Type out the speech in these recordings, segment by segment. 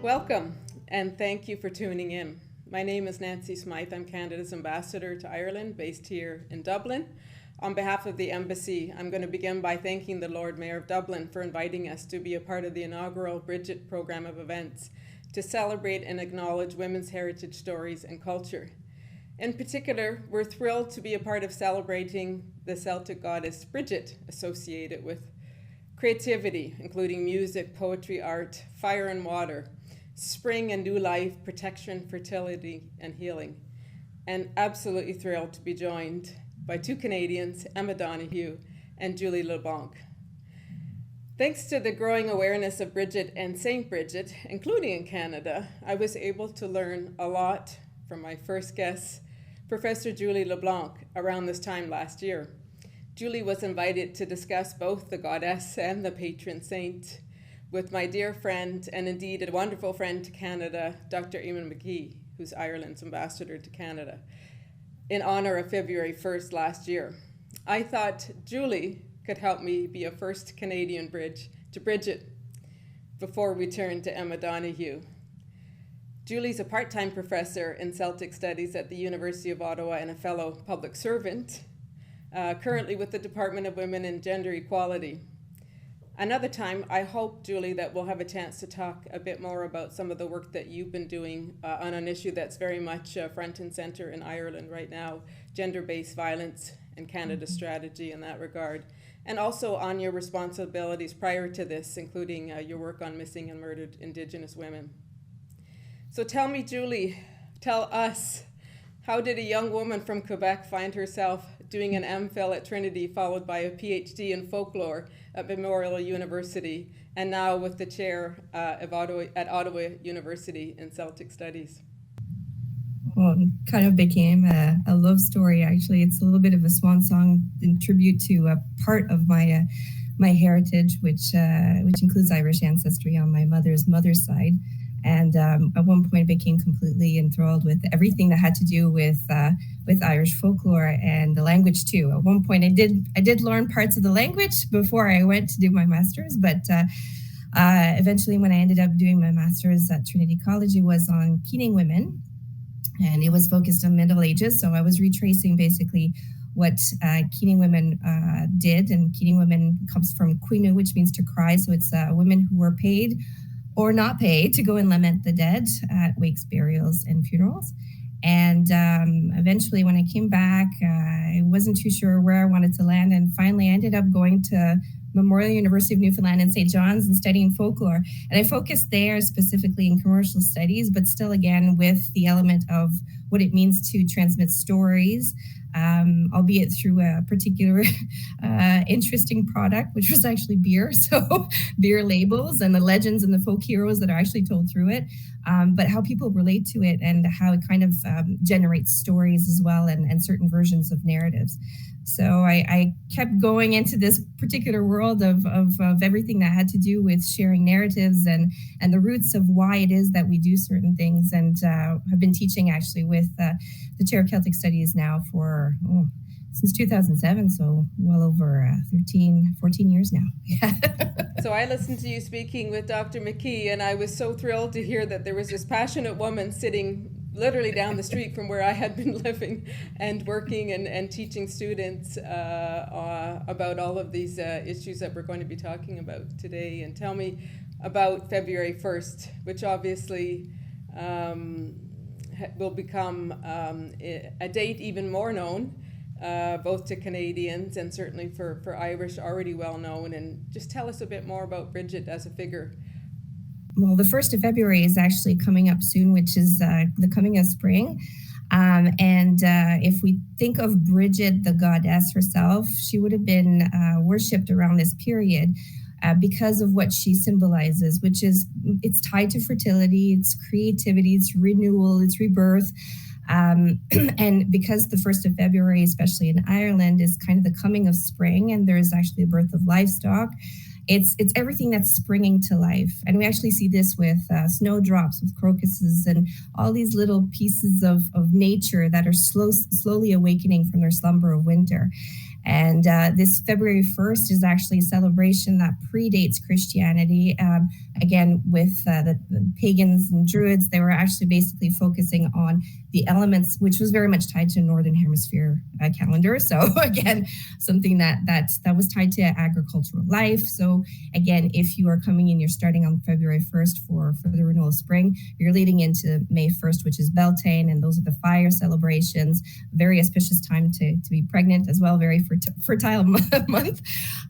Welcome, and thank you for tuning in. My name is Nancy Smyth. I'm Canada's ambassador to Ireland, based here in Dublin. On behalf of the Embassy, I'm going to begin by thanking the Lord Mayor of Dublin for inviting us to be a part of the inaugural Brigit program of events to celebrate and acknowledge women's heritage, stories, and culture. In particular, we're thrilled to be a part of celebrating the Celtic goddess Brigit, associated with creativity, including music, poetry, art, fire and water, spring and new life, protection, fertility, and healing. And absolutely thrilled to be joined by two Canadians, Emma Donoghue and Julie LeBlanc. Thanks to the growing awareness of Brigit and Saint Brigit, including in Canada, I was able to learn a lot from my first guest, Professor Julie LeBlanc, around this time last year. Julie was invited to discuss both the goddess and the patron saint with my dear friend, and indeed a wonderful friend to Canada, Dr. Eamon McGee, who's Ireland's ambassador to Canada, in honor of February 1st last year. I thought Julie could help me be a first Canadian bridge to Brigit before we turn to Emma Donoghue. Julie's a part-time professor in Celtic studies at the University of Ottawa and a fellow public servant, currently with the Department of Women and Gender Equality. Another time, I hope, Julie, that we'll have a chance to talk a bit more about some of the work that you've been doing on an issue that's very much front and center in Ireland right now, gender-based violence and Canada's strategy in that regard, and also on your responsibilities prior to this, including your work on missing and murdered Indigenous women. So tell me, Julie, tell us, how did a young woman from Quebec find herself doing an MPhil at Trinity, followed by a PhD in folklore at Memorial University, and now with the chair at Ottawa University in Celtic Studies? Well, it kind of became a love story, actually. It's a little bit of a swan song in tribute to a part of my heritage, which includes Irish ancestry on my mother's side. And at one point became completely enthralled with everything that had to do with Irish folklore and the language too. At one point, I did learn parts of the language before I went to do my master's, but eventually, when I ended up doing my master's at Trinity College, it was on Keening women, and it was focused on Middle Ages. So I was retracing basically what Keening women did, and Keening women comes from Quinu, which means to cry. So it's women who were paid or not paid to go and lament the dead at wakes, burials, and funerals. And eventually, when I came back, I wasn't too sure where I wanted to land. And finally, I ended up going to Memorial University of Newfoundland and St. John's and studying folklore. And I focused there specifically in commercial studies, but still, again, with the element of what it means to transmit stories, albeit through a particular interesting product, which was actually beer. So beer labels and the legends and the folk heroes that are actually told through it, but how people relate to it and how it kind of generates stories as well, and certain versions of narratives. So I kept going into this particular world of everything that had to do with sharing narratives and the roots of why it is that we do certain things, and have been teaching actually with the Chair of Celtic Studies now for since 2007, so well over 14 years now. So I listened to you speaking with Dr. McKee, and I was so thrilled to hear that there was this passionate woman sitting literally down the street from where I had been living and working and teaching students about all of these issues that we're going to be talking about today. And tell me about February 1st, which obviously will become a date even more known, both to Canadians and certainly for Irish, already well known. And just tell us a bit more about Brigit as a figure. Well, the 1st of February is actually coming up soon, which is the coming of spring. And if we think of Brigit, the goddess herself, she would have been worshipped around this period because of what she symbolizes, which is it's tied to fertility, it's creativity, it's renewal, it's rebirth. And because the 1st of February, especially in Ireland, is kind of the coming of spring, and there's actually a birth of livestock, it's everything that's springing to life. And we actually see this with snowdrops, with crocuses, and all these little pieces of nature that are slowly awakening from their slumber of winter. And this February 1st is actually a celebration that predates Christianity. Again, with the pagans and druids, they were actually basically focusing on the elements, which was very much tied to Northern Hemisphere calendar. So again, something that was tied to agricultural life. So again, if you are coming in, you're starting on February 1st for the renewal of spring, you're leading into May 1st, which is Beltane, and those are the fire celebrations. Very auspicious time to be pregnant as well, very fertile month.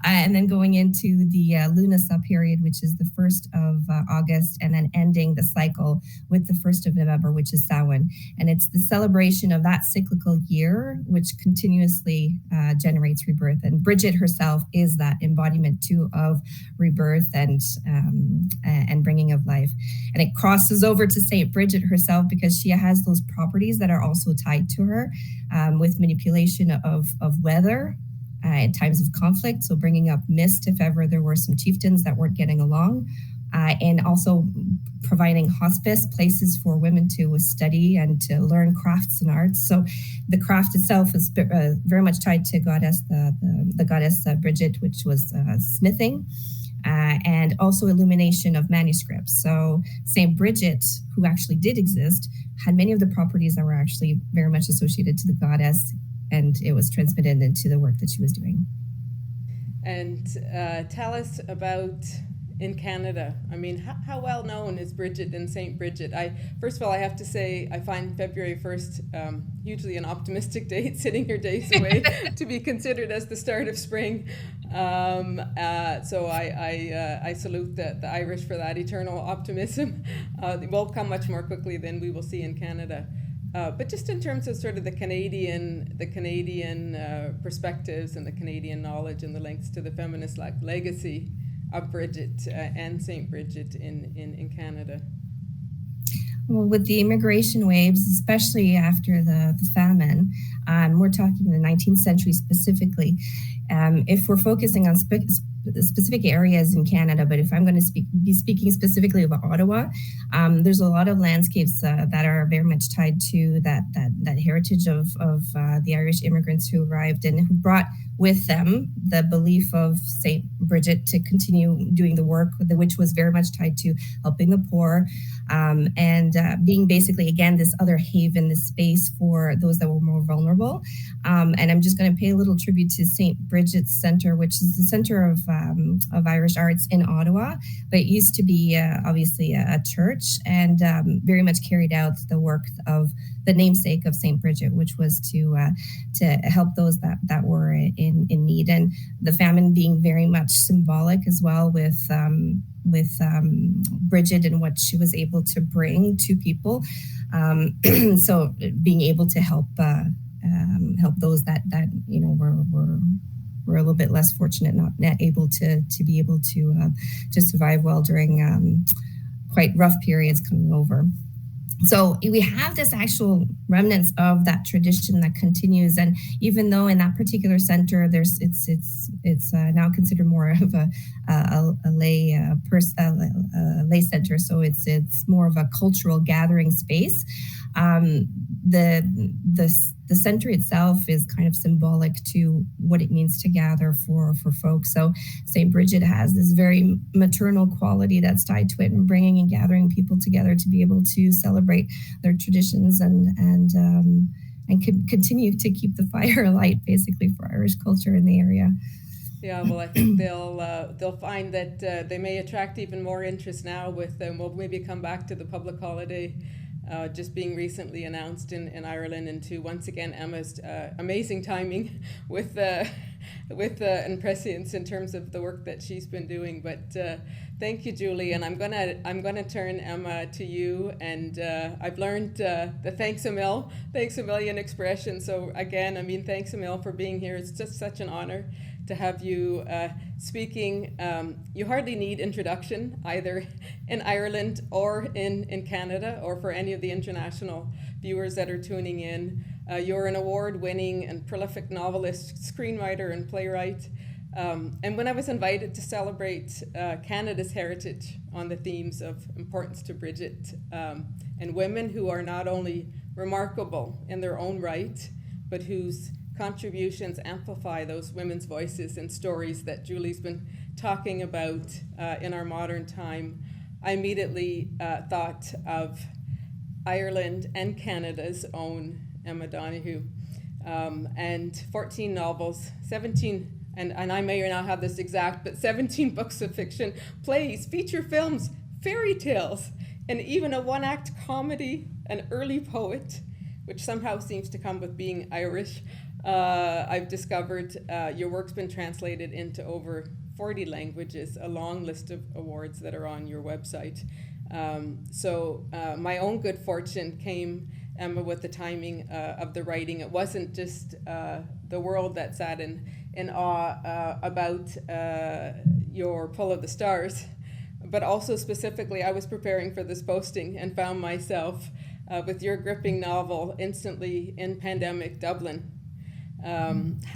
And then going into the Lunasa period, which is the 1st of August, and then ending the cycle with the 1st of November, which is Samhain. And it's the celebration of that cyclical year, which continuously generates rebirth. And Brigit herself is that embodiment too of rebirth and bringing of life. And it crosses over to Saint Brigit herself because she has those properties that are also tied to her with manipulation of weather in times of conflict. So bringing up mist if ever there were some chieftains that weren't getting along. And also providing hospice, places for women to study and to learn crafts and arts. So the craft itself is very much tied to goddess, the goddess Brigit, which was smithing, and also illumination of manuscripts. So Saint Brigit, who actually did exist, had many of the properties that were actually very much associated to the goddess, and it was transmitted into the work that she was doing. And tell us about in Canada. I mean, how well known is Brigit and Saint Brigit? First of all, I have to say, I find February 1st hugely an optimistic date, sitting here days away to be considered as the start of spring. So I salute the Irish for that eternal optimism. It will come much more quickly than we will see in Canada. But just in terms of sort of the Canadian perspectives and the Canadian knowledge and the links to the feminist legacy of Brigit and Saint Brigit in Canada. Well, with the immigration waves, especially after the famine, we're talking the 19th century specifically. If we're focusing on specific areas in Canada, but if I'm going to be speaking specifically about Ottawa, there's a lot of landscapes that are very much tied to that heritage of the Irish immigrants who arrived and who brought with them the belief of Saint Brigit to continue doing the work, which was very much tied to helping the poor, and being basically, again, this other haven, this space for those that were more vulnerable. And I'm just going to pay a little tribute to Saint Brigit's Centre, which is the Centre of Irish Arts in Ottawa, but it used to be obviously a church, and very much carried out the work of the namesake of Saint Brigit, which was to help those that were in need, and the famine being very much symbolic as well with Brigit and what she was able to bring to people. So being able to help those that were a little bit less fortunate, not able to be able to survive well during quite rough periods coming over. So we have this actual remnants of that tradition that continues, and even though in that particular center, it's now considered more of a lay center, so it's more of a cultural gathering space. The center itself is kind of symbolic to what it means to gather for folks. So St. Brigit has this very maternal quality that's tied to it, and bringing and gathering people together to be able to celebrate their traditions and continue to keep the fire alight, basically, for Irish culture in the area. Yeah, well, I think they'll find that they may attract even more interest now with we'll maybe come back to the public holiday just being recently announced in Ireland, and to once again Emma's amazing timing with and prescience in terms of the work that she's been doing. But thank you, Julie, and I'm gonna turn Emma to you. And I've learned the thanks a million expression. So again, I mean, thanks a mil for being here. It's just such an honor to have you speaking. You hardly need introduction, either in Ireland or in Canada, or for any of the international viewers that are tuning in. You're an award-winning and prolific novelist, screenwriter, and playwright. And when I was invited to celebrate Canada's heritage on the themes of importance to Brigit and women who are not only remarkable in their own right, but whose contributions amplify those women's voices and stories that Julie's been talking about in our modern time, I immediately thought of Ireland and Canada's own Emma Donoghue, and 14 novels, 17, and I may or not have this exact, but 17 books of fiction, plays, feature films, fairy tales, and even a one-act comedy, an early poet, which somehow seems to come with being Irish. I've discovered your work's been translated into over 40 languages, a long list of awards that are on your website. So my own good fortune came, Emma, with the timing of the writing. It wasn't just the world that sat in awe about your Pull of the Stars, but also specifically I was preparing for this posting and found myself with your gripping novel instantly in pandemic Dublin,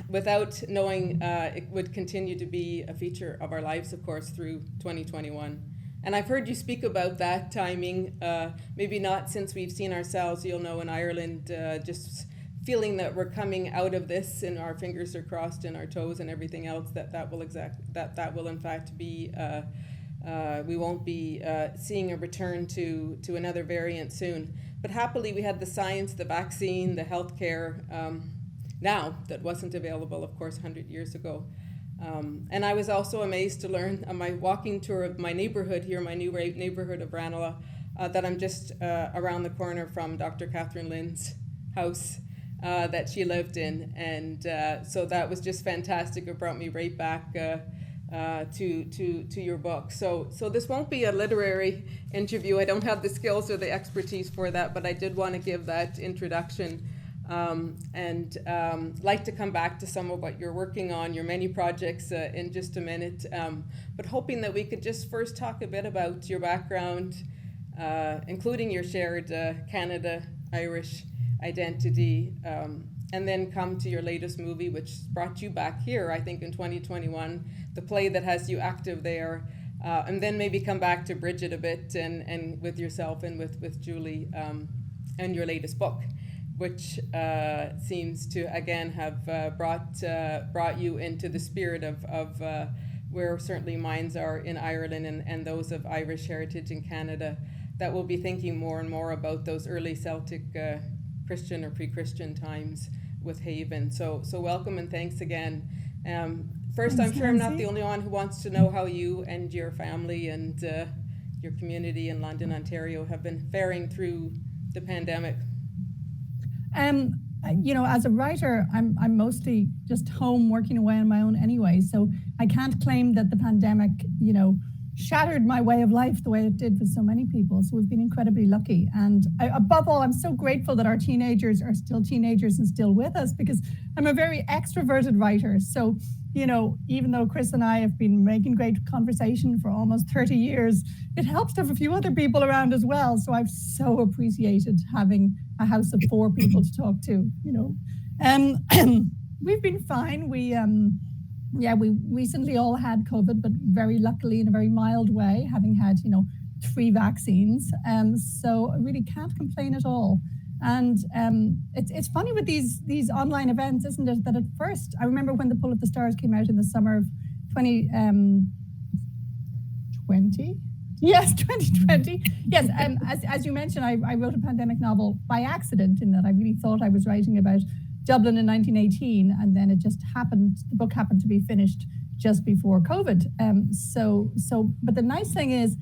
without knowing it would continue to be a feature of our lives, of course, through 2021. And I've heard you speak about that timing, maybe not since we've seen ourselves, you'll know, in Ireland, just feeling that we're coming out of this and our fingers are crossed and our toes and everything else, that will in fact be, we won't be seeing a return to another variant soon. But happily we had the science, the vaccine, the healthcare now that wasn't available, of course, 100 years ago. And I was also amazed to learn on my walking tour of my neighborhood here, my new neighborhood of Ranelagh, that I'm just around the corner from Dr. Catherine Lynn's house that she lived in. And so that was just fantastic. It brought me right back to your book. So this won't be a literary interview. I don't have the skills or the expertise for that, but I did want to give that introduction. And like to come back to some of what you're working on, your many projects in just a minute, but hoping that we could just first talk a bit about your background, including your shared Canada-Irish identity, and then come to your latest movie, which brought you back here, I think, in 2021, the play that has you active there, and then maybe come back to Brigit a bit and with yourself and with Julie and your latest book, which seems to again have brought you into the spirit of where certainly minds are in Ireland and those of Irish heritage in Canada, that will be thinking more and more about those early Celtic Christian or pre-Christian times with Haven. So welcome and thanks again. First, I'm sure I'm not the only one who wants to know how you and your family and your community in London, Ontario have been faring through the pandemic. You know, as a writer, I'm mostly just home working away on my own anyway. So I can't claim that the pandemic, you know, shattered my way of life the way it did for so many people. So we've been incredibly lucky. And above all, I'm so grateful that our teenagers are still teenagers and still with us, because I'm a very extroverted writer. So, you know, even though Chris and I have been making great conversation for almost 30 years, it helps to have a few other people around as well. So I've so appreciated having a house of 4 people to talk to, you know. We've been fine. We recently all had COVID, but very luckily in a very mild way, having had, you know, 3 vaccines. So I really can't complain at all. And it's funny with these online events, isn't it? That at first, I remember when the Pull of the Stars came out in the summer of 2020. Yes, 2020. Yes, as you mentioned, I wrote a pandemic novel by accident, in that I really thought I was writing about Dublin in 1918, and then it just happened. The book happened to be finished just before COVID. But the nice thing is,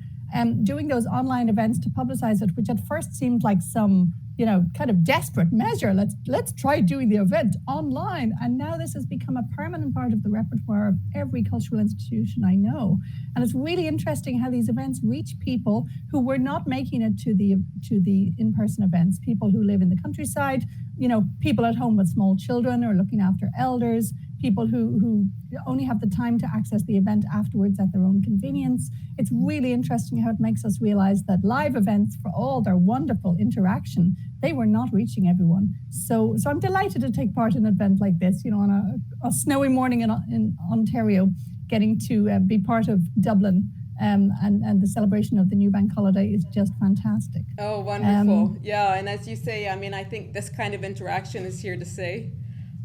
doing those online events to publicize it, which at first seemed like some, you know, kind of desperate measure. Let's try doing the event online. And now this has become a permanent part of the repertoire of every cultural institution I know. And it's really interesting how these events reach people who were not making it to the in-person events, people who live in the countryside, you know, people at home with small children or looking after elders, people who only have the time to access the event afterwards at their own convenience. It's really interesting how it makes us realize that live events, for all their wonderful interaction, they were not reaching everyone. So I'm delighted to take part in an event like this, you know, on a snowy morning in Ontario, getting to be part of Dublin. And the celebration of the new bank holiday is just fantastic. Oh, wonderful. Yeah, and as you say, I mean, I think this kind of interaction is here to stay.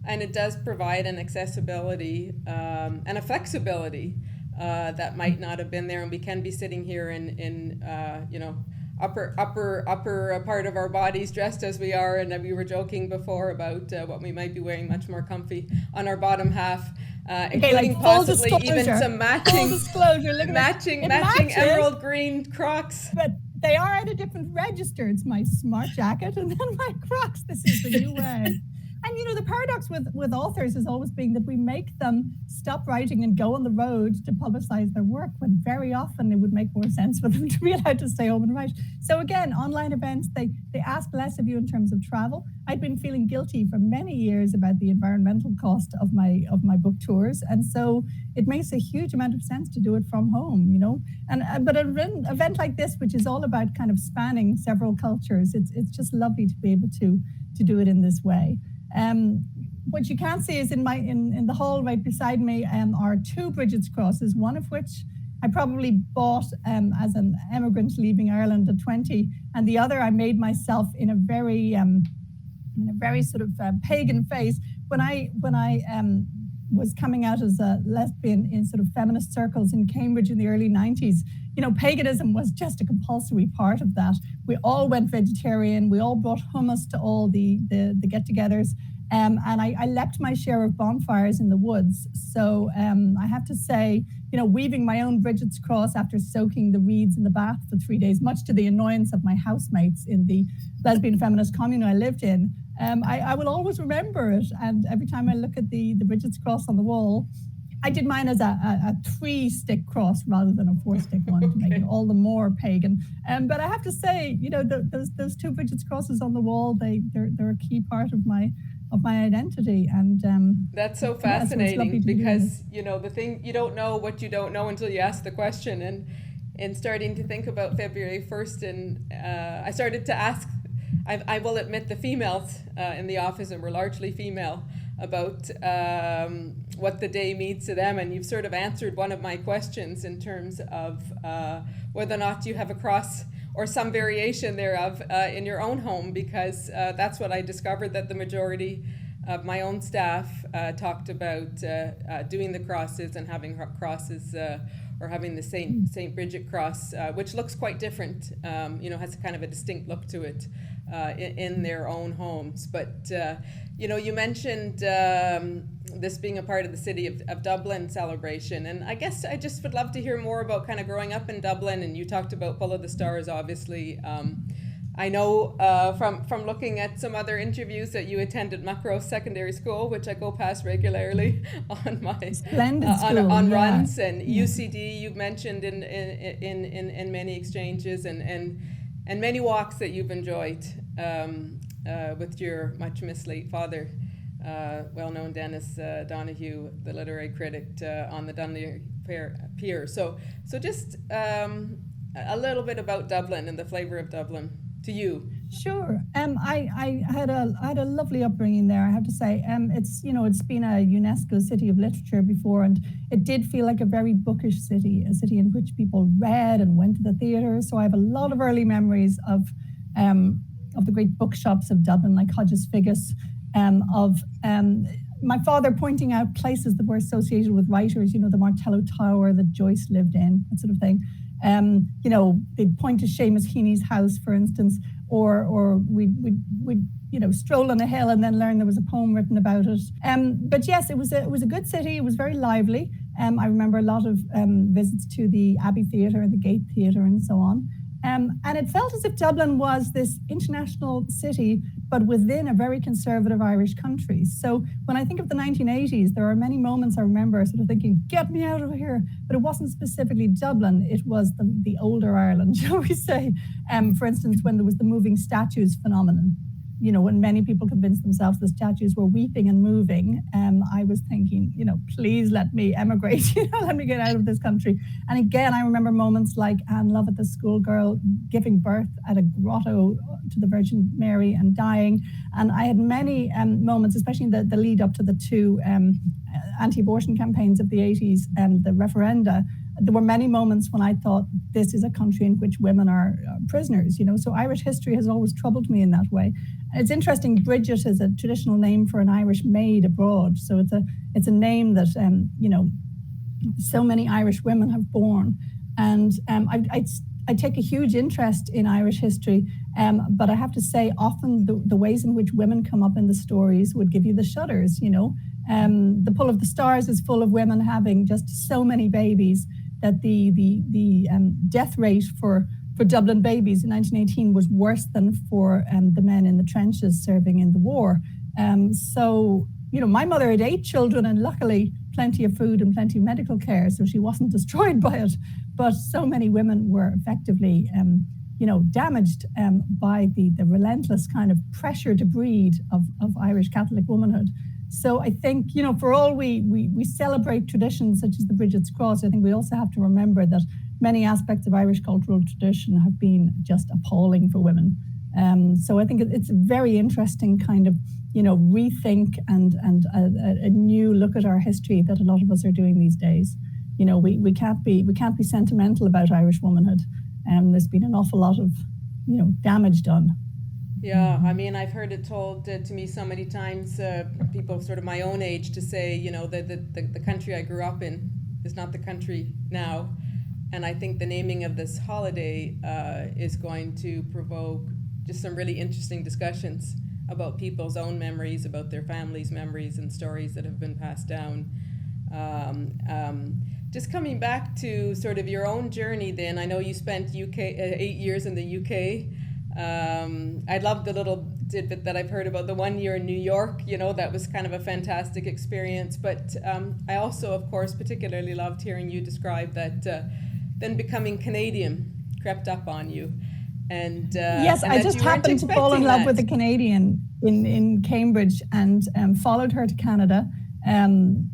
And it does provide an accessibility and a flexibility that might not have been there, and we can be sitting here in upper part of our bodies dressed as we are, and we were joking before about what we might be wearing much more comfy on our bottom half, including possibly even some matching emerald green Crocs. But they are at a different register. It's my smart jacket and then my Crocs. This is the new way. And the paradox with authors has always been that we make them stop writing and go on the road to publicize their work, when very often it would make more sense for them to be allowed to stay home and write. So again, online events, they ask less of you in terms of travel. I'd been feeling guilty for many years about the environmental cost of my book tours, and so it makes a huge amount of sense to do it from home, but an event like this, which is all about kind of spanning several cultures, it's just lovely to be able to do it in this way. What you can't see is in the hall right beside me are two Brigit's crosses, one of which I probably bought as an emigrant leaving Ireland at 20, and the other I made myself in a very sort of pagan phase when I was coming out as a lesbian in sort of feminist circles in Cambridge in the early 90s. Paganism was just a compulsory part of that. We all went vegetarian. We all brought hummus to all the get-togethers. And I leapt my share of bonfires in the woods. So I have to say, weaving my own Brigit's cross after soaking the reeds in the bath for 3 days, much to the annoyance of my housemates in the lesbian feminist commune I lived in, I will always remember it. And every time I look at the Brigit's cross on the wall, I did mine as a 3-stick cross rather than a 4-stick one, to make it all the more pagan. But I have to say, those two Brigit's crosses on the wall, they're a key part of my identity. And that's so fascinating, because the thing, you don't know what you don't know until you ask the question. And in starting to think about February 1st, and I started to ask, I will admit, the females in the office, and we're largely female, about what the day means to them. And you've sort of answered one of my questions in terms of whether or not you have a cross or some variation thereof in your own home, because that's what I discovered, that the majority of my own staff talked about doing the crosses and having crosses or having the St. Brigit cross, which looks quite different, has kind of a distinct look to it in their own homes. But, you mentioned this being a part of the City of Dublin celebration. And I guess I just would love to hear more about kind of growing up in Dublin. And you talked about Pull of the Stars, obviously. I know from looking at some other interviews that you attended Muckrow Secondary School, which I go past regularly on my on runs, and UCD you've mentioned in many exchanges and many walks that you've enjoyed with your much mislate father, well-known Dennis Donoghue, the literary critic on the Donoghue Pier. So just a little bit about Dublin and the flavour of Dublin to you. Sure. I had a lovely upbringing there, I have to say. It's been a UNESCO City of Literature before, and it did feel like a very bookish city, a city in which people read and went to the theatre. So I have a lot of early memories of the great bookshops of Dublin, like Hodges Figgis, of my father pointing out places that were associated with writers, the Martello Tower that Joyce lived in, that sort of thing. They'd point to Seamus Heaney's house, for instance, or we'd stroll on a hill and then learn there was a poem written about it. But yes, it was a good city. It was very lively. I remember a lot of visits to the Abbey Theatre, the Gate Theatre, and so on. And it felt as if Dublin was this international city, but within a very conservative Irish country. So when I think of the 1980s, there are many moments I remember sort of thinking, get me out of here. But it wasn't specifically Dublin. It was the older Ireland, shall we say. For instance, when there was the moving statues phenomenon, when many people convinced themselves the statues were weeping and moving, I was thinking, please let me emigrate, let me get out of this country. And again, I remember moments like Anne Lovett, the schoolgirl, giving birth at a grotto to the Virgin Mary and dying. And I had many moments, especially in the lead up to the two anti-abortion campaigns of the 80s and the referenda, there were many moments when I thought this is a country in which women are prisoners, So Irish history has always troubled me in that way. And it's interesting, Brigit is a traditional name for an Irish maid abroad. So it's a name that, so many Irish women have borne. And I take a huge interest in Irish history, but I have to say often the ways in which women come up in the stories would give you the shudders, The Pull of the Stars is full of women having just so many babies that the death rate for Dublin babies in 1918 was worse than for the men in the trenches serving in the war. So, my mother had 8 children and luckily plenty of food and plenty of medical care, so she wasn't destroyed by it. But so many women were effectively, damaged by the relentless kind of pressure to breed of Irish Catholic womanhood. So I think, for all we celebrate traditions such as the Brigid's Cross, I think we also have to remember that many aspects of Irish cultural tradition have been just appalling for women. So I think it's a very interesting kind of, rethink and a new look at our history that a lot of us are doing these days. We can't be sentimental about Irish womanhood. There's been an awful lot of, damage done. Yeah, I mean, I've heard it told to me so many times, people sort of my own age to say, the country I grew up in is not the country now. And I think the naming of this holiday is going to provoke just some really interesting discussions about people's own memories, about their families' memories and stories that have been passed down. Just coming back to sort of your own journey then, I know you spent 8 years in the UK. I love the little tidbit that I've heard about the 1 year in New York, that was kind of a fantastic experience. But I also, of course, particularly loved hearing you describe that then becoming Canadian crept up on you. And yes, and I just happened to fall in love with a Canadian in Cambridge and followed her to Canada. And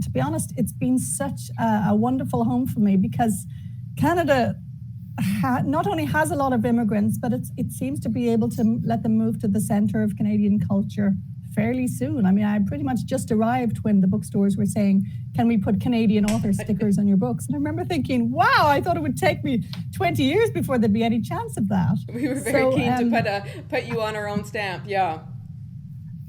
to be honest, it's been such a wonderful home for me because Canada not only has a lot of immigrants, but it seems to be able to let them move to the center of Canadian culture fairly soon. I mean, I pretty much just arrived when the bookstores were saying, can we put Canadian author stickers on your books? And I remember thinking, wow, I thought it would take me 20 years before there'd be any chance of that. We were very keen to put you on our own stamp, yeah.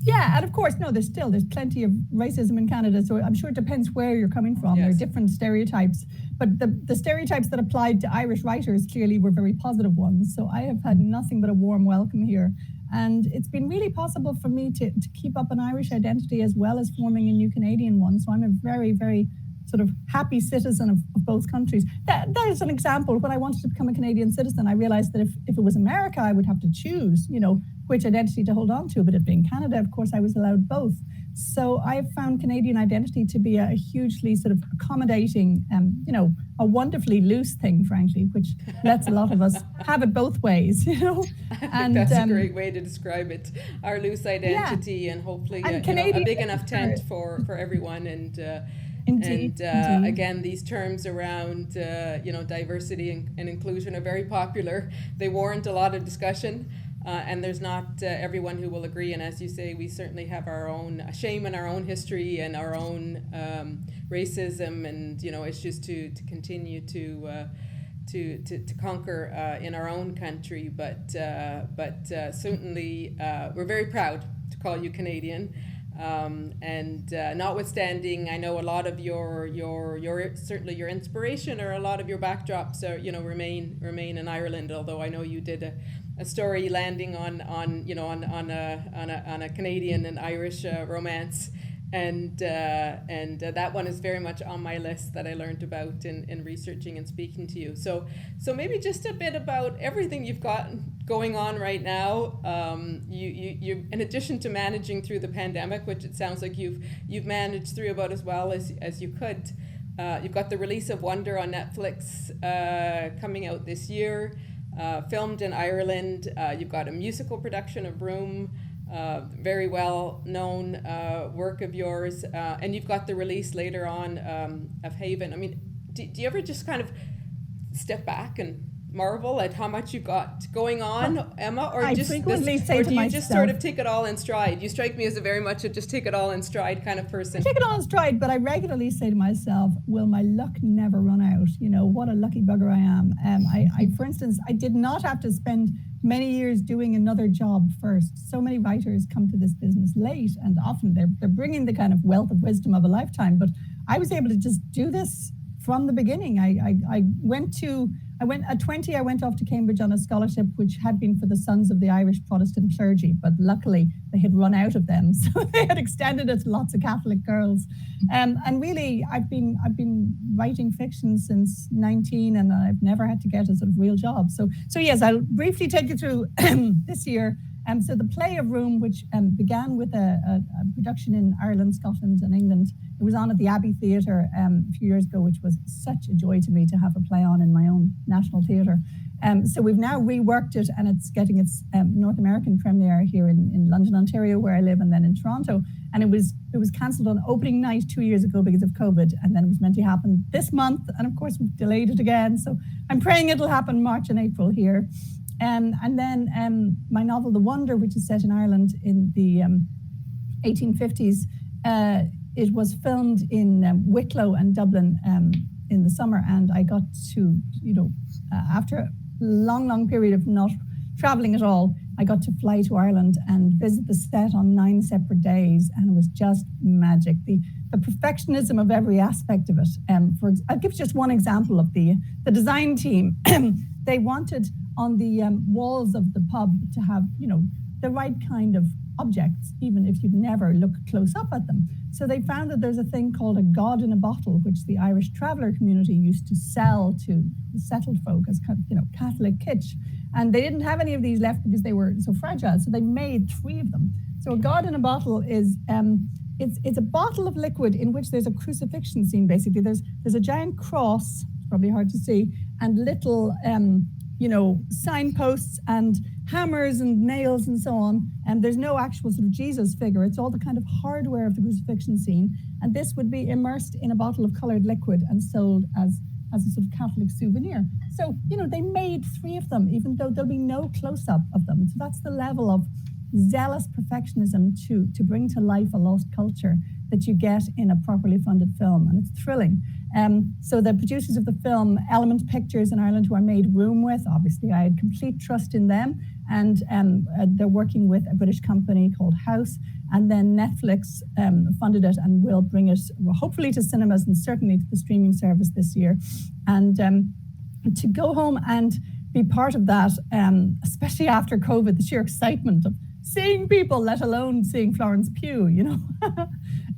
Yeah, and of course, there's plenty of racism in Canada, so I'm sure it depends where you're coming from. Yes. There are different stereotypes, but the stereotypes that applied to Irish writers clearly were very positive ones. So I have had nothing but a warm welcome here. And it's been really possible for me to keep up an Irish identity as well as forming a new Canadian one. So I'm a very, very sort of happy citizen of both countries. That is an example. When I wanted to become a Canadian citizen, I realized that if it was America, I would have to choose, which identity to hold on to. But it being Canada, of course, I was allowed both. So I have found Canadian identity to be a hugely sort of accommodating, a wonderfully loose thing, frankly, which lets a lot of us have it both ways, I think that's a great way to describe it. Our loose identity and hopefully a big enough tent for everyone. And Indeed. Again, these terms around diversity and inclusion are very popular. They warrant a lot of discussion. And there's not everyone who will agree. And as you say, we certainly have our own shame in our own history and our own racism and issues to continue to conquer in our own country. But certainly we're very proud to call you Canadian. And notwithstanding, I know a lot of your certainly your inspiration or a lot of your backdrops are remain in Ireland. Although I know you did a story landing on a Canadian and Irish romance, and that one is very much on my list that I learned about in researching and speaking to you. So maybe just a bit about everything you've got going on right now. You in addition to managing through the pandemic, which it sounds like you've managed through about as well as you could. You've got the release of Wonder on Netflix coming out this year. Filmed in Ireland. You've got a musical production of Room, very well known work of yours, and you've got the release later on of Haven. I mean, do you ever just kind of step back and marvel at how much you got going on, Emma, or I just frequently say or to do you myself, just sort of take it all in stride? You strike me as a very much a just take it all in stride kind of person. I take it all in stride, but I regularly say to myself, will my luck never run out? You know, what a lucky bugger I am. I, for instance, I did not have to spend many years doing another job first. So many writers come to this business late, and often they're bringing the kind of wealth of wisdom of a lifetime. But I was able to just do this from the beginning. I went at 20, I went off to Cambridge on a scholarship, which had been for the sons of the Irish Protestant clergy, but luckily they had run out of them. So they had extended it to lots of Catholic girls. And really, I've been writing fiction since 19, and I've never had to get a sort of real job. So yes, I'll briefly take you through this year. So the Play of Room, which began with a production in Ireland, Scotland and England. It was on at the Abbey Theatre a few years ago, which was such a joy to me to have a play on in my own national theatre. So we've now reworked it, and it's getting its North American premiere here in London, Ontario, where I live, and then in Toronto. And it was cancelled on opening night 2 years ago because of COVID, and then it was meant to happen this month, and of course we've delayed it again. So I'm praying it'll happen March and April here. And then my novel, The Wonder, which is set in Ireland in the 1850s, it was filmed in Wicklow and Dublin in the summer, and I got to, after a long period of not traveling at all, I got to fly to Ireland and visit the set on 9 separate days, and it was just magic. The perfectionism of every aspect of it. I'll give just one example of the design team. They wanted on the walls of the pub to have, the right kind of objects, even if you'd never look close up at them. So they found that there's a thing called a god in a bottle, which the Irish traveller community used to sell to the settled folk as Catholic kitsch. And they didn't have any of these left because they were so fragile. So they made 3 of them. So a god in a bottle is it's a bottle of liquid in which there's a crucifixion scene. Basically, there's a giant cross. It's probably hard to see, and little signposts and hammers and nails and so on. And there's no actual sort of Jesus figure. It's all the kind of hardware of the crucifixion scene. And this would be immersed in a bottle of coloured liquid and sold as a sort of Catholic souvenir. So, they made 3 of them, even though there'll be no close-up of them. So that's the level of zealous perfectionism to bring to life a lost culture that you get in a properly funded film, and it's thrilling. So the producers of the film, Element Pictures in Ireland, who I made Room with, obviously I had complete trust in them, and they're working with a British company called House, and then Netflix funded it and will bring it hopefully to cinemas and certainly to the streaming service this year. And to go home and be part of that, especially after COVID, the sheer excitement of seeing people, let alone seeing Florence Pugh,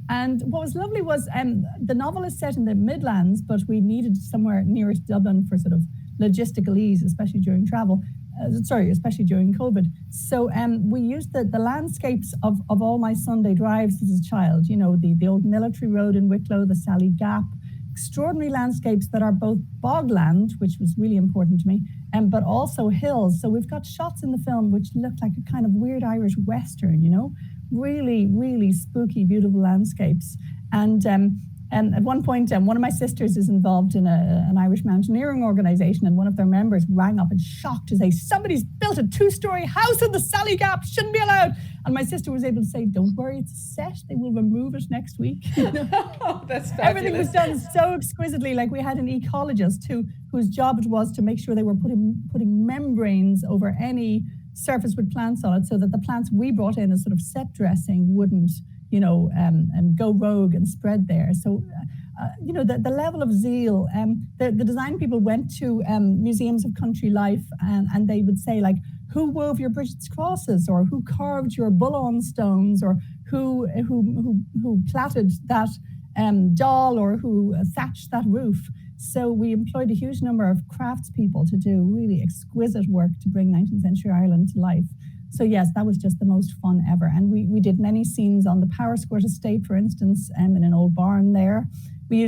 And what was lovely was the novel is set in the Midlands, but we needed somewhere nearer to Dublin for sort of logistical ease, especially during travel. Especially during COVID. So we used the landscapes of all my Sunday drives as a child, the old military road in Wicklow, the Sally Gap, extraordinary landscapes that are both bogland, which was really important to me, but also hills. So we've got shots in the film which look like a kind of weird Irish Western, really, really spooky, beautiful landscapes. And at one point, one of my sisters is involved in an Irish mountaineering organisation, and one of their members rang up and shocked to say, somebody's built a 2-story house in the Sally Gap, shouldn't be allowed. And my sister was able to say, don't worry, it's a set, they will remove it next week. That's fabulous. Everything was done so exquisitely. Like we had an ecologist whose job it was to make sure they were putting membranes over any surface with plants on it, so that the plants we brought in as sort of set dressing wouldn't go rogue and spread there. So, the level of zeal, the design people went to museums of country life, and they would say, like, who wove your Brigit's crosses, or who carved your bull-on stones, or who plaited that doll, or who thatched that roof. So we employed a huge number of craftspeople to do really exquisite work to bring 19th century Ireland to life. So yes, that was just the most fun ever. And we did many scenes on the Power Squirt estate, for instance, in an old barn there. We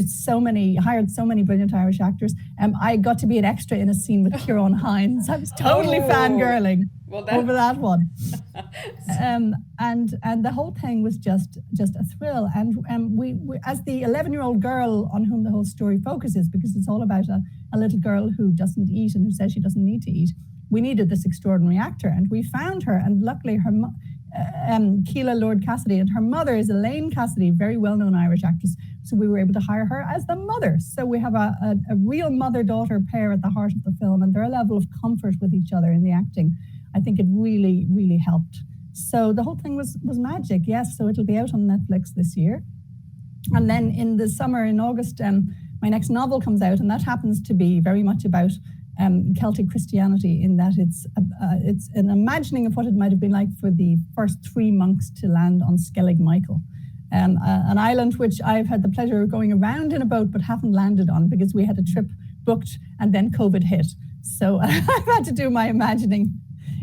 hired so many brilliant Irish actors. I got to be an extra in a scene with Ciarán Hinds. I was totally fangirling over that one. And the whole thing was just a thrill. And we as the 11-year-old girl on whom the whole story focuses, because it's all about a little girl who doesn't eat and who says she doesn't need to eat, we needed this extraordinary actor, and we found her. And luckily, her Keela Lord Cassidy, and her mother is Elaine Cassidy, very well-known Irish actress. So we were able to hire her as the mother. So we have a real mother-daughter pair at the heart of the film, and their level of comfort with each other in the acting, I think it really, really helped. So the whole thing was magic, yes. So it'll be out on Netflix this year. And then in the summer, in August, my next novel comes out, and that happens to be very much about Celtic Christianity, in that it's an imagining of what it might have been like for the first 3 monks to land on Skellig Michael, an island which I've had the pleasure of going around in a boat but haven't landed on because we had a trip booked and then COVID hit. So I've had to do my imagining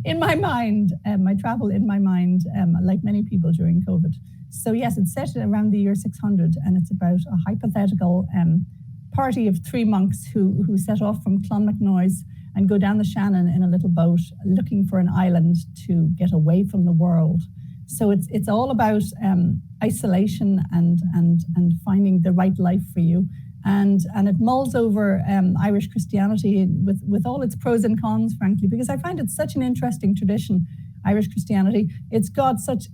in my mind, my travel in my mind, like many people during COVID. So yes, it's set around the year 600, and it's about a hypothetical party of 3 monks who set off from Clonmacnoise and go down the Shannon in a little boat looking for an island to get away from the world. So it's all about isolation and finding the right life for you. And it mulls over Irish Christianity with all its pros and cons, frankly, because I find it such an interesting tradition, Irish Christianity. It's got such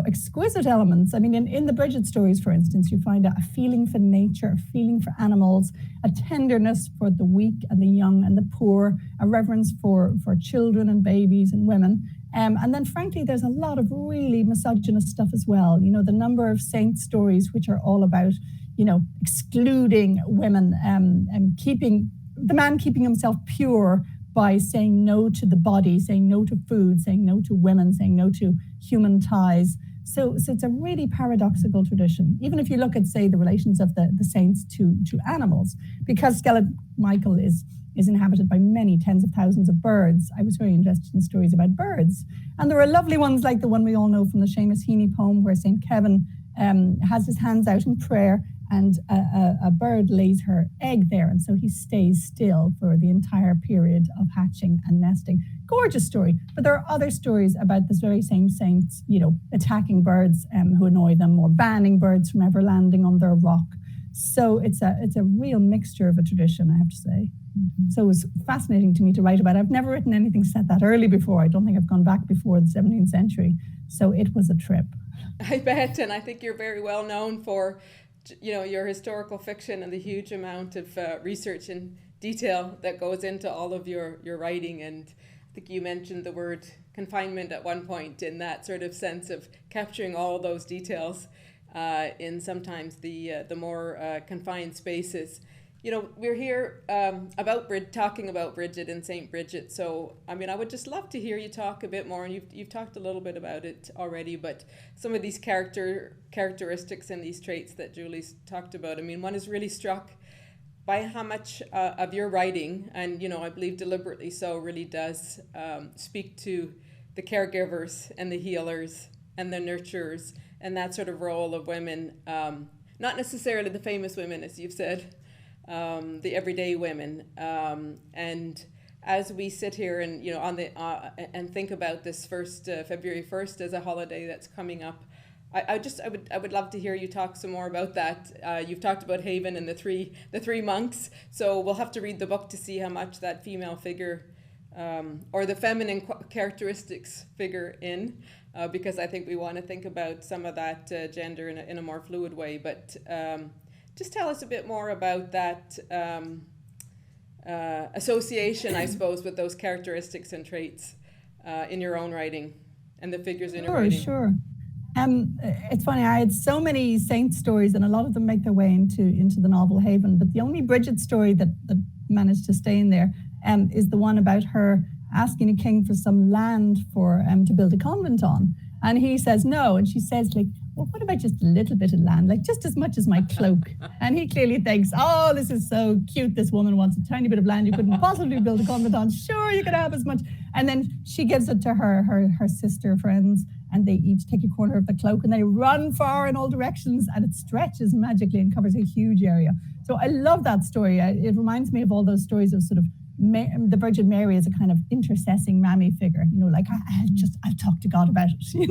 exquisite elements. I mean, in the Brigit stories, for instance, you find a feeling for nature, a feeling for animals, a tenderness for the weak and the young and the poor, a reverence for children and babies and women. And then, frankly, there's a lot of really misogynist stuff as well. You know, the number of saint stories which are all about, excluding women and keeping himself pure by saying no to the body, saying no to food, saying no to women, saying no to human ties. So it's a really paradoxical tradition. Even if you look at, say, the relations of the saints to animals, because Skellig Michael is inhabited by many tens of thousands of birds. I was very interested in stories about birds. And there are lovely ones like the one we all know from the Seamus Heaney poem, where St. Kevin has his hands out in prayer, and a bird lays her egg there, and so he stays still for the entire period of hatching and nesting. Gorgeous story. But there are other stories about this very same saints, attacking birds who annoy them, or banning birds from ever landing on their rock. So it's a real mixture of a tradition, I have to say. Mm-hmm. So it was fascinating to me to write about. I've never written anything set that early before. I don't think I've gone back before the 17th century. So it was a trip. I bet, and I think you're very well known for your historical fiction and the huge amount of research and detail that goes into all of your writing. And I think you mentioned the word confinement at one point, in that sort of sense of capturing all those details in sometimes the more confined spaces. We're here talking about Brigit and St. Brigit. So, I mean, I would just love to hear you talk a bit more, and you've talked a little bit about it already, but some of these characteristics and these traits that Julie's talked about. I mean, one is really struck by how much of your writing, and, I believe deliberately so, really does speak to the caregivers and the healers and the nurturers, and that sort of role of women, not necessarily the famous women, as you've said, the everyday women, and as we sit here and and think about this February 1st as a holiday that's coming up, I would love to hear you talk some more about that. You've talked about Haven and the three monks, so we'll have to read the book to see how much that female figure or the feminine characteristics figure in, because I think we want to think about some of that gender in a more fluid way, but. Just tell us a bit more about that association, I suppose, with those characteristics and traits in your own writing and the figures in your writing. Sure. It's funny, I had so many saint stories, and a lot of them make their way into the novel Haven, but the only Brigit story that managed to stay in there is the one about her asking a king for some land for to build a convent on. And he says no, and she says, well, what about just a little bit of land, like just as much as my cloak? And he clearly thinks, oh, this is so cute. This woman wants a tiny bit of land. You couldn't possibly build a convent on. Sure, you could have as much. And then she gives it to her sister friends, and they each take a corner of the cloak and they run far in all directions, and it stretches magically and covers a huge area. So I love that story. It reminds me of all those stories of sort of the Virgin Mary as a kind of intercessing mammy figure, like I'll talk to God about it,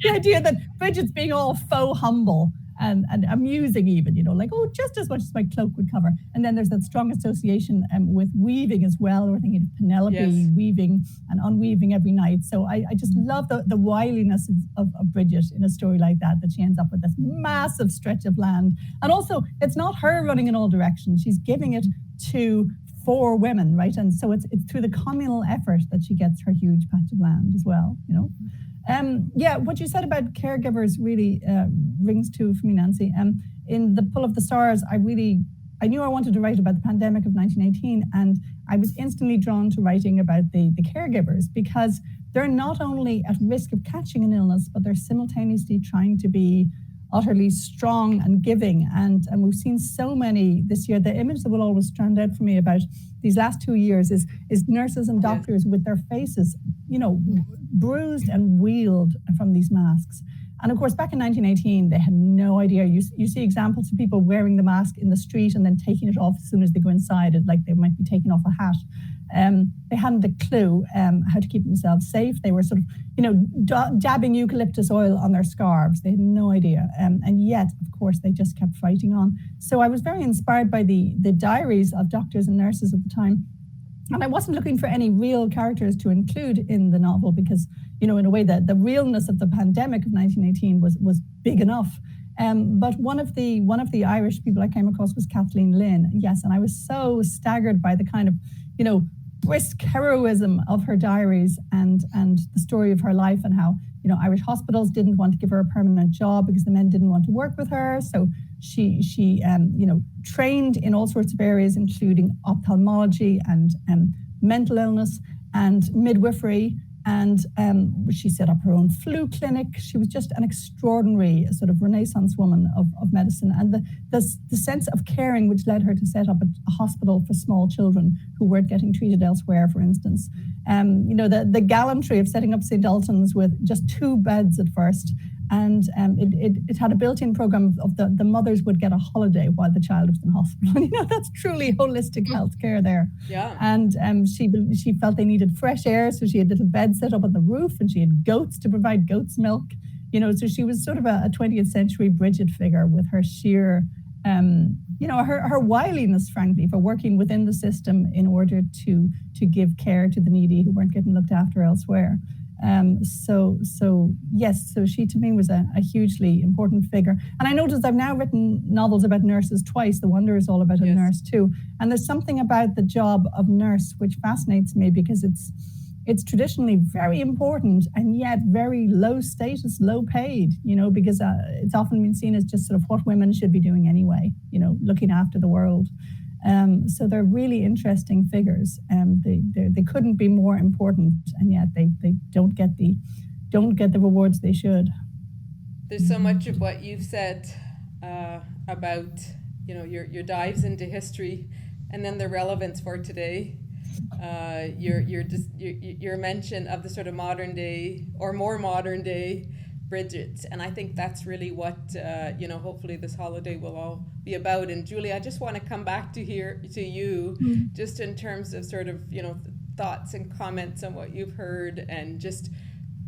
the idea that Brigit's being all faux humble and amusing even, like, oh, just as much as my cloak would cover. And then there's that strong association with weaving as well. We're thinking of Penelope weaving and unweaving every night. So I just love the wiliness of Brigit in a story like that she ends up with this massive stretch of land. And also, it's not her running in all directions. She's giving it to 4 women, right? And so it's through the communal effort that she gets her huge patch of land as well, what you said about caregivers really rings true for me, Nancy. In The Pull of the Stars, I knew I wanted to write about the pandemic of 1918, and I was instantly drawn to writing about the caregivers, because they're not only at risk of catching an illness, but they're simultaneously trying to be utterly strong and giving. And we've seen so many this year. The image that will always stand out for me about these last 2 years is nurses and doctors with their faces, bruised and wealed from these masks. And of course, back in 1918, they had no idea. You see examples of people wearing the mask in the street and then taking it off as soon as they go inside, like they might be taking off a hat. They hadn't a clue how to keep themselves safe. They were sort of, dabbing eucalyptus oil on their scarves. They had no idea. And yet, of course, they just kept fighting on. So I was very inspired by the diaries of doctors and nurses at the time. And I wasn't looking for any real characters to include in the novel because, in a way, the realness of the pandemic of 1918 was big enough. But one of the Irish people I came across was Kathleen Lynn. Yes, and I was so staggered by the kind of, brisk heroism of her diaries and the story of her life, and how, Irish hospitals didn't want to give her a permanent job because the men didn't want to work with her. So she trained in all sorts of areas, including ophthalmology and mental illness and midwifery. And she set up her own flu clinic. She was just an extraordinary sort of Renaissance woman of medicine. And the sense of caring which led her to set up a hospital for small children who weren't getting treated elsewhere, for instance. The gallantry of setting up St. Ultan's with just 2 beds at first. And it had a built-in program of the mothers would get a holiday while the child was in hospital. That's truly holistic healthcare there. Yeah. And she felt they needed fresh air, so she had little beds set up on the roof, and she had goats to provide goat's milk. So she was sort of a 20th century Brigit figure with her sheer, her wiliness, frankly, for working within the system in order to give care to the needy who weren't getting looked after elsewhere. So she to me was a hugely important figure. And I noticed I've now written novels about nurses twice. The Wonder is all about a nurse too. And there's something about the job of nurse which fascinates me, because it's traditionally very important and yet very low status, low paid, because it's often been seen as just sort of what women should be doing anyway, looking after the world. So they're really interesting figures. They couldn't be more important, and yet they don't get the rewards they should. There's so much of what you've said about your dives into history, and then the relevance for today. Your mention of the sort of modern day or more modern day Brigit, and I think that's really what hopefully this holiday will all be about. And Julie, I just want to come back to you just in terms of sort of thoughts and comments on what you've heard, and just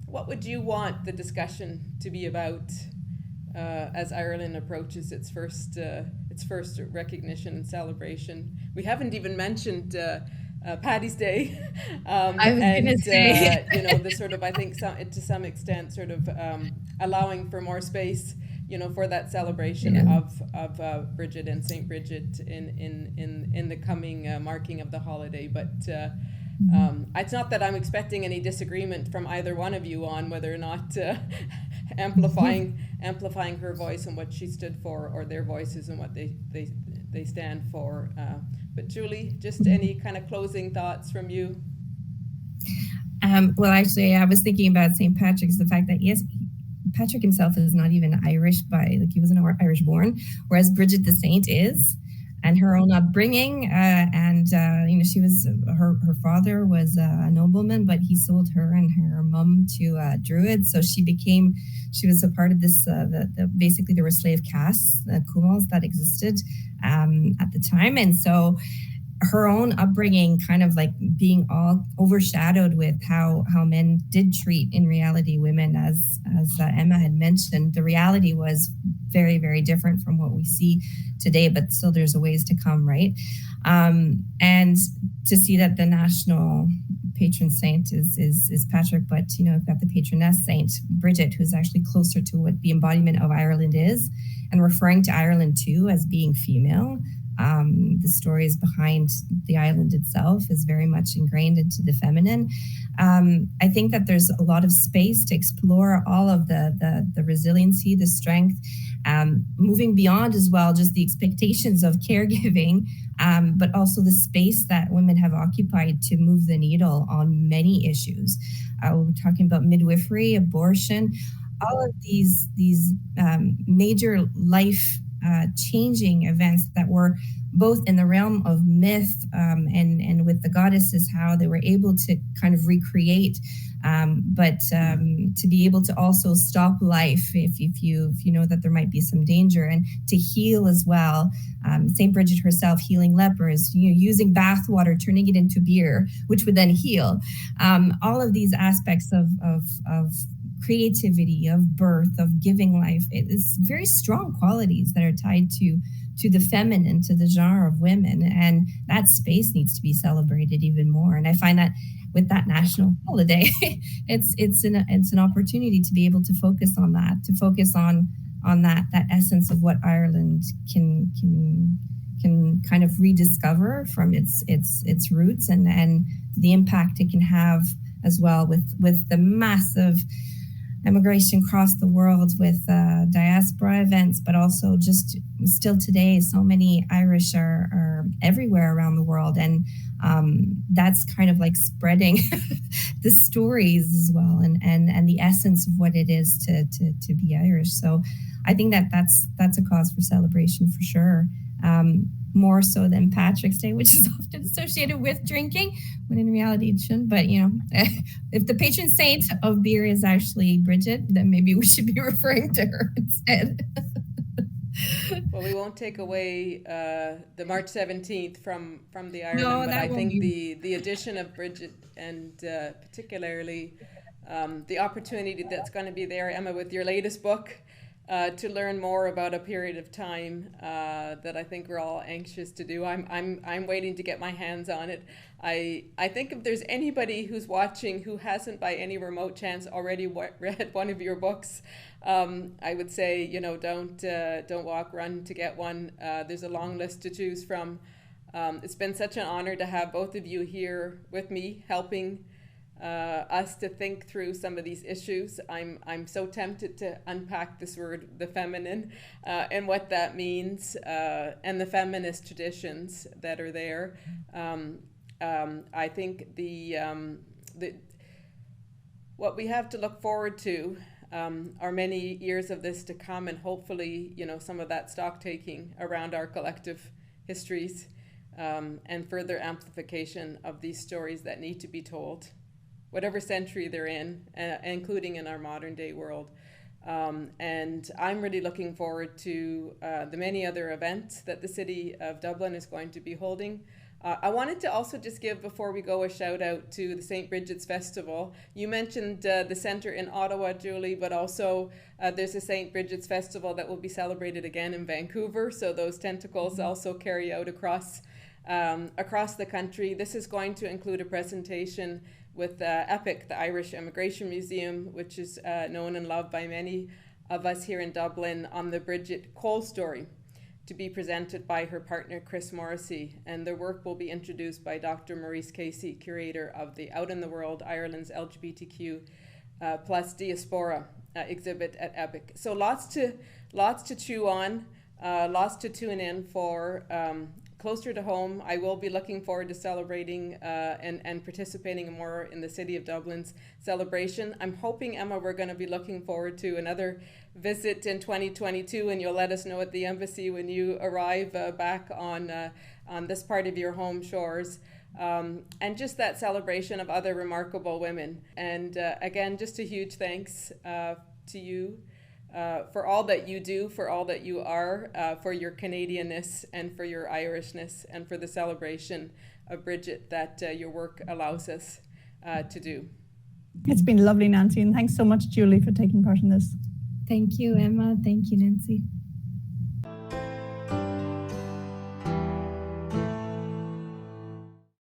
what would you want the discussion to be about as Ireland approaches its first recognition and celebration. We haven't even mentioned Paddy's Day, I was going to say, the sort of, I think to some extent sort of allowing for more space, for that celebration of Brigit and Saint Brigit in the coming marking of the holiday. But it's not that I'm expecting any disagreement from either one of you on whether or not amplifying her voice and what she stood for, or their voices and what they stand for. But Julie, just any kind of closing thoughts from you? Well, actually, I was thinking about St. Patrick's, the fact that, yes, Patrick himself is not even Irish he wasn't Irish born, whereas Brigit the Saint is, and her own upbringing, she was, her father was a nobleman, but he sold her and her mom to Druids, so she was a part of this, basically there were slave castes, the Kumals that existed at the time, and so her own upbringing kind of like being all overshadowed with how men did treat in reality women, as Emma had mentioned. The reality was very, very different from what we see today, but still there's a ways to come, right? And to see that the national patron saint is Patrick, but we've got the patroness saint, Brigit, who's actually closer to what the embodiment of Ireland is, and referring to Ireland too as being female. The stories behind the island itself is very much ingrained into the feminine. I think that there's a lot of space to explore all of the resiliency, the strength, moving beyond as well just the expectations of caregiving, but also the space that women have occupied to move the needle on many issues. We're talking about midwifery, abortion, all of these major life changing events that were both in the realm of myth and with the goddesses, how they were able to kind of recreate, but to be able to also stop life if you know that there might be some danger, and to heal as well. Saint Brigit herself healing lepers, using bath water, turning it into beer, which would then heal. All of these aspects of creativity, of birth, of giving life. It's very strong qualities that are tied to the feminine, to the genre of women, and that space needs to be celebrated even more. And I find that with that national holiday, it's an opportunity to be able to focus on that, to focus on that essence of what Ireland can kind of rediscover from its roots, and the impact it can have as well with the massive immigration across the world, with diaspora events, but also just still today, so many Irish are everywhere around the world, and that's kind of like spreading the stories as well, and the essence of what it is to be Irish. So I think that's a cause for celebration for sure. More so than Patrick's Day, which is often associated with drinking, when in reality it shouldn't. But if the patron saint of beer is actually Brigit, then maybe we should be referring to her instead. Well, we won't take away the March 17th from the Ireland, but I think the addition of Brigit, and particularly the opportunity that's going to be there, Emma, with your latest book, to learn more about a period of time that I think we're all anxious to do. I'm waiting to get my hands on it. I think if there's anybody who's watching who hasn't by any remote chance already read one of your books, I would say, don't walk, run to get one. There's a long list to choose from. It's been such an honor to have both of you here with me, helping us to think through some of these issues. I'm so tempted to unpack this word, the feminine, and what that means, and the feminist traditions that are there. I think what we have to look forward to are many years of this to come, and hopefully, some of that stock taking around our collective histories, and further amplification of these stories that need to be told, whatever century they're in, including in our modern day world. And I'm really looking forward to the many other events that the City of Dublin is going to be holding. I wanted to also just give, before we go, a shout out to the St. Brigid's Festival. You mentioned the centre in Ottawa, Julie, but also there's a St. Brigid's Festival that will be celebrated again in Vancouver. So those tentacles also carry out across the country. This is going to include a presentation with EPIC, the Irish Immigration Museum, which is known and loved by many of us here in Dublin, on the Brigit Cole story, to be presented by her partner Chris Morrissey. And their work will be introduced by Dr. Maurice Casey, curator of the Out in the World, Ireland's LGBTQ plus diaspora exhibit at EPIC. So lots to chew on, lots to tune in for closer to home, I will be looking forward to celebrating and participating more in the City of Dublin's celebration. I'm hoping, Emma, we're going to be looking forward to another visit in 2022, and you'll let us know at the embassy when you arrive back on this part of your home shores. And just that celebration of other remarkable women. And again, just a huge thanks to you for all that you do, for all that you are, for your Canadianness and for your Irishness and for the celebration of Brigit that your work allows us to do. It's been lovely, Nancy, and thanks so much, Julie, for taking part in this. Thank you, Emma. Thank you, Nancy.